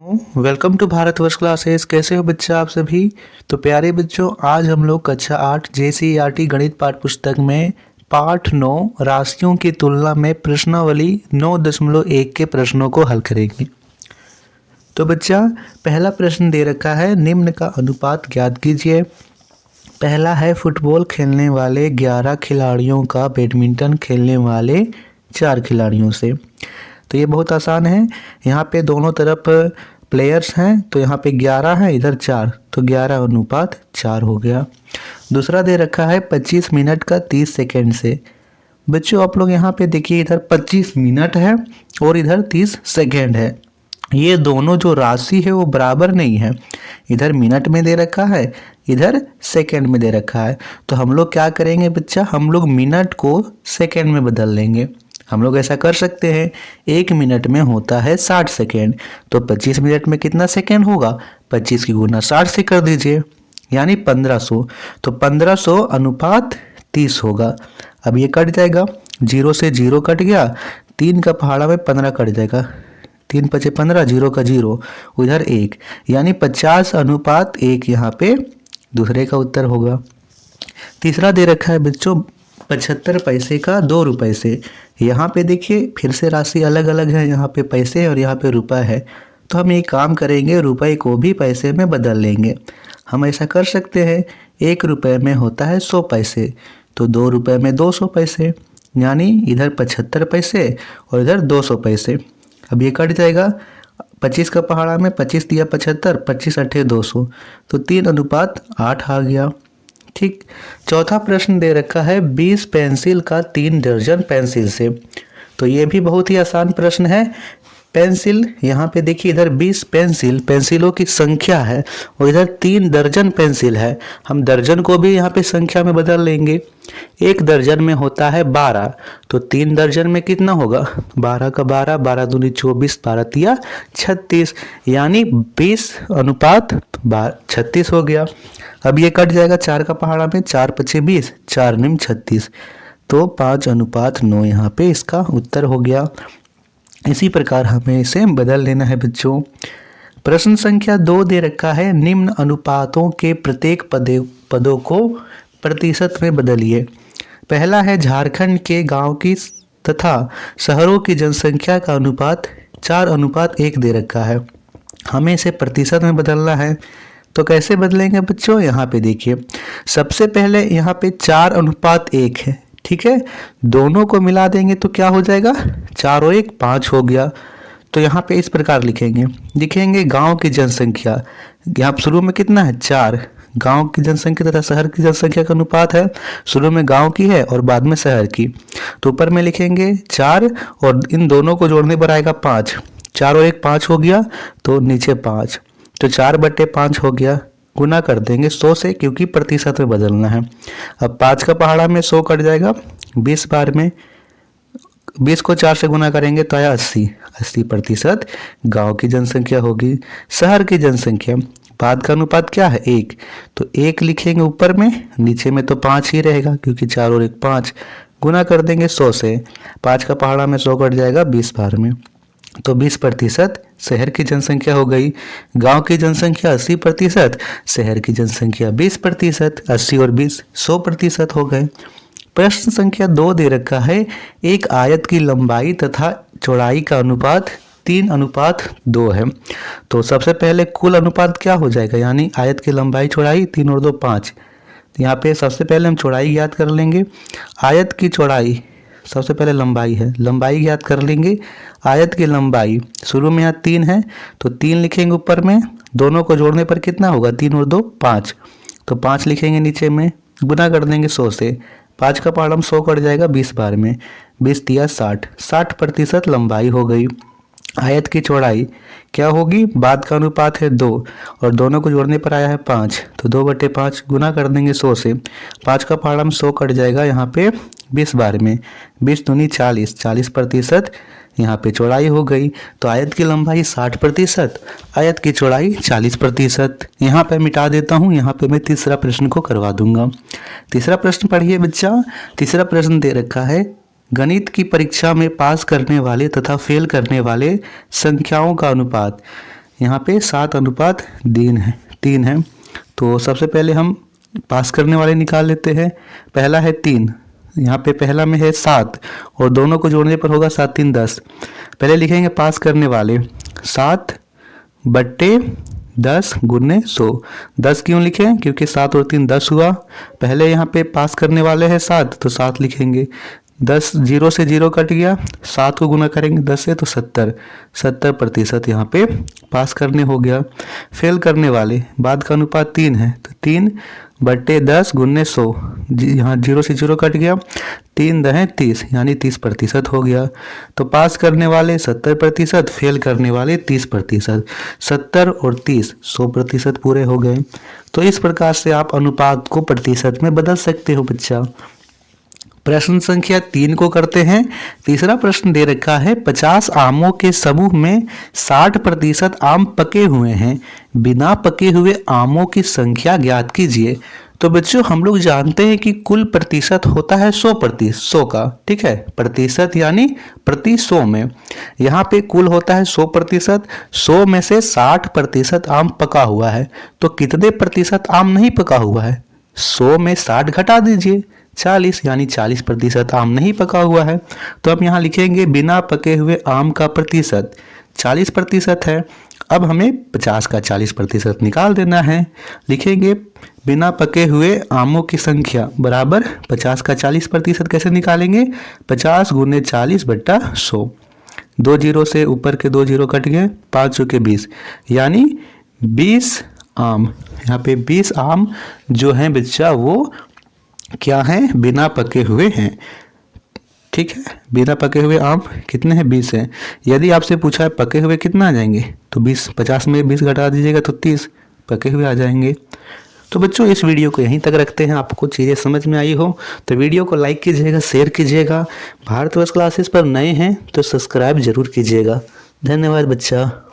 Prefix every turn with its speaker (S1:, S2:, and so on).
S1: Welcome to Bharatvarsh classes. कैसे हो बच्चा आप सभी। तो प्यारे बच्चों, आज हम लोग कक्षा 8 JCERT गणित पाठ पुस्तक में पाठ 9 राशियों की तुलना में प्रश्नावली 9.1 के प्रश्नों को हल करेंगे। तो बच्चा, पहला प्रश्न दे रखा है, निम्न का अनुपात ज्ञात कीजिए। पहला है, फुटबॉल खेलने वाले 11 खिलाड़ियों का बैडमिंटन खेलने वाले 4 खिलाड़ियों से। तो ये बहुत आसान है। यहाँ पे दोनों तरफ प्लेयर्स हैं, तो यहाँ पे 11 है, इधर 4, तो 11 अनुपात 4 हो गया। दूसरा दे रखा है 25 मिनट का 30 सेकेंड से। बच्चों आप लोग यहाँ पे देखिए, इधर 25 मिनट है और इधर 30 सेकेंड है। ये दोनों जो राशि है वो बराबर नहीं है। इधर मिनट में दे रखा है, इधर सेकेंड में दे रखा है। तो हम लोग क्या करेंगे बच्चा, हम लोग मिनट को सेकेंड में बदल लेंगे। हम लोग ऐसा कर सकते हैं, 1 मिनट में होता है 60 सेकेंड, तो 25 मिनट में कितना सेकेंड होगा, 25 की गुना 60 से कर दीजिए, यानी 1500। तो 1500 अनुपात 30 होगा। अब ये कट जाएगा, 0 से 0 कट गया, 3 का पहाड़ा में 15 कट जाएगा, 3 पचे 15, 0 का 0, उधर 1, यानी 50 अनुपात 1 यहाँ पे दूसरे का उत्तर होगा। तीसरा दे रखा है बच्चों 75 पैसे का 2 रुपए से। यहाँ पे देखिए फिर से राशि अलग अलग है, यहाँ पे पैसे है और यहाँ पे रुपए है। तो हम एक काम करेंगे, रुपए को भी पैसे में बदल लेंगे। हम ऐसा कर सकते हैं, 1 रुपए में होता है 100 पैसे, तो 2 रुपए में 200 पैसे, यानी इधर 75 पैसे और इधर 200 पैसे। अब ये कट जाएगा, 25 का पहाड़ा में 25 दिया 75, 25 अट्ठे 200, तो 3 अनुपात 8 आ गया। ठीक। चौथा प्रश्न दे रखा है, 20 पेंसिल का 3 दर्जन पेंसिल से। तो ये भी बहुत ही आसान प्रश्न है। पेंसिल यहाँ पे देखिए, इधर 20 पेंसिलों की संख्या है और इधर 3 दर्जन पेंसिल है। हम दर्जन को भी यहाँ पे संख्या में बदल लेंगे। 1 दर्जन में होता है 12, तो 3 दर्जन में कितना होगा, 12 का 12, 12 दूनी 24, 12 तिया 36, यानी 20 अनुपात 36 हो गया। अब ये कट जाएगा, 4 का पहाड़ा में 4 पचे 20, 4 निम 36, तो 5 अनुपात 9 यहाँ पे इसका उत्तर हो गया। इसी प्रकार हमें इसे बदल लेना है बच्चों। प्रश्न संख्या 2 दे रखा है, निम्न अनुपातों के प्रत्येक पदों को प्रतिशत में बदलिए। पहला है, झारखंड के गांव की तथा शहरों की जनसंख्या का अनुपात 4:1 दे रखा है। हमें इसे प्रतिशत में बदलना है। तो कैसे बदलेंगे बच्चों, यहाँ पे देखिए, सबसे पहले यहाँ पे 4:1 है, ठीक है। दोनों को मिला देंगे तो क्या हो जाएगा, 4 और 1 5 हो गया। तो यहाँ पे इस प्रकार लिखेंगे गांव की जनसंख्या, यहाँ शुरू में कितना है 4, गांव की जनसंख्या तथा शहर की जनसंख्या का अनुपात है, शुरू में गांव की है और बाद में शहर की। तो ऊपर में लिखेंगे 4 और इन दोनों को जोड़ने पर आएगा 5, 4 और 1 5 हो गया, तो नीचे 5, तो 4/5 हो गया। गुना कर देंगे 100 से, क्योंकि प्रतिशत में बदलना है। अब 5 का पहाड़ा में 100 कट जाएगा, 20 बार में 20 को 4 से गुना करेंगे तो आया 80% गांव की जनसंख्या होगी। शहर की जनसंख्या, बाद का अनुपात क्या है 1, तो 1 लिखेंगे ऊपर में, नीचे में तो 5 ही रहेगा, क्योंकि 4 और 1 5, गुना कर देंगे 100 से, 5 का पहाड़ा में 100 कट जाएगा 20 बार में, तो 20% शहर की जनसंख्या हो गई। गांव की जनसंख्या 80%, शहर की जनसंख्या 20%, 80 और 20 100% हो गए। प्रश्न संख्या 2 दे रखा है, एक आयत की लंबाई तथा चौड़ाई का अनुपात 3:2 है। तो सबसे पहले कुल अनुपात क्या हो जाएगा, यानी आयत की लंबाई चौड़ाई 3 और 2 5। यहाँ पे सबसे पहले हम चौड़ाई ज्ञात कर लेंगे। आयत की चौड़ाई, सबसे पहले लंबाई है, लंबाई ज्ञात कर लेंगे। आयत की लंबाई शुरू में यहाँ 3 है, तो 3 लिखेंगे ऊपर में, दोनों को जोड़ने पर कितना होगा, 3 और 2 5, तो 5 लिखेंगे नीचे में, गुना कर देंगे 100 से, 5 का पहाड़ा में 100 कट जाएगा 20 बार में, 20 दिया 60, 60% लंबाई हो गई। आयत की चौड़ाई क्या होगी, बाद का अनुपात है 2 और दोनों को जोड़ने पर आया है 5, तो 2/5 गुना कर देंगे 100 से, 5 का पहाड़ा में 100 कट जाएगा यहाँ पे 20 बार में, 20 दूनी 40, 40% यहाँ पे चौड़ाई हो गई। तो आयत की लंबाई 60%, आयत की चौड़ाई 40%। यहाँ पे मिटा देता हूँ, यहाँ पे मैं तीसरा प्रश्न को करवा दूंगा। तीसरा प्रश्न पढ़िए बच्चा। तीसरा प्रश्न दे रखा है, गणित की परीक्षा में पास करने वाले तथा फेल करने वाले संख्याओं का अनुपात। यहाँ पे 7:3 है। तो सबसे पहले हम पास करने वाले निकाल लेते हैं। पहला है 3, यहाँ पे पहला में है 7 और दोनों को जोड़ने पर होगा 7 3 10। पहले लिखेंगे पास करने वाले 7/10 गुने 100। 10 क्यों लिखें? क्योंकि 7 और 3 10 हुआ। पहले यहाँ पे पास करने वाले हैं 7 तो 7 लिखेंगे। 10 0 से 0 कट गया, 7 को गुना करेंगे 10 से तो 70% यहाँ पे पास करने हो गया। फेल करने वाले बाद का अनुपात 3 है तो 3/10 गुने 100, यहाँ 0 से 0 कट गया, 3 दहें 30 यानी 30% हो गया। तो पास करने वाले 70%, फेल करने वाले 30%। 70 और 30 100% पूरे हो गए। तो इस प्रकार से आप अनुपात को प्रतिशत में बदल सकते हो बच्चा। प्रश्न संख्या 3 को करते हैं। तीसरा प्रश्न दे रखा है 50 आमों के समूह में 60% आम पके हुए हैं, बिना पके हुए आमों की संख्या ज्ञात कीजिए। तो बच्चों हम लोग जानते हैं कि कुल प्रतिशत होता है 100 का, ठीक है, प्रतिशत यानी प्रति 100 में। यहाँ पे कुल होता है 100%, 100 में से 60% आम पका हुआ है। तो कितने प्रतिशत आम नहीं पका हुआ है? 100 में 60 घटा दीजिए, 40 यानी 40% आम नहीं पका हुआ है। तो अब यहाँ लिखेंगे बिना पके हुए आम का प्रतिशत 40% है। अब हमें 50 का 40% निकाल देना है। लिखेंगे बिना पके हुए आमों की संख्या बराबर 50 का 40% कैसे निकालेंगे? 50 गुने 40/100। 2 जीरो से ऊपर के 2 जीरो कट गए, 5 चौके 20 यानी 20 आम। यहाँ पे 20 आम जो हैं बच्चा वो क्या हैं? बिना पके हुए हैं, ठीक है। बिना पके हुए आम कितने हैं? 20 हैं। यदि आपसे पूछा है पके हुए कितना आ जाएंगे तो 20, 50 में 20 घटा दीजिएगा तो 30 पके हुए आ जाएंगे। तो बच्चों इस वीडियो को यहीं तक रखते हैं। आपको चीज़ें समझ में आई हो तो वीडियो को लाइक कीजिएगा, शेयर कीजिएगा। भारतवर्ष क्लासेस पर नए हैं तो सब्सक्राइब जरूर कीजिएगा। धन्यवाद बच्चा।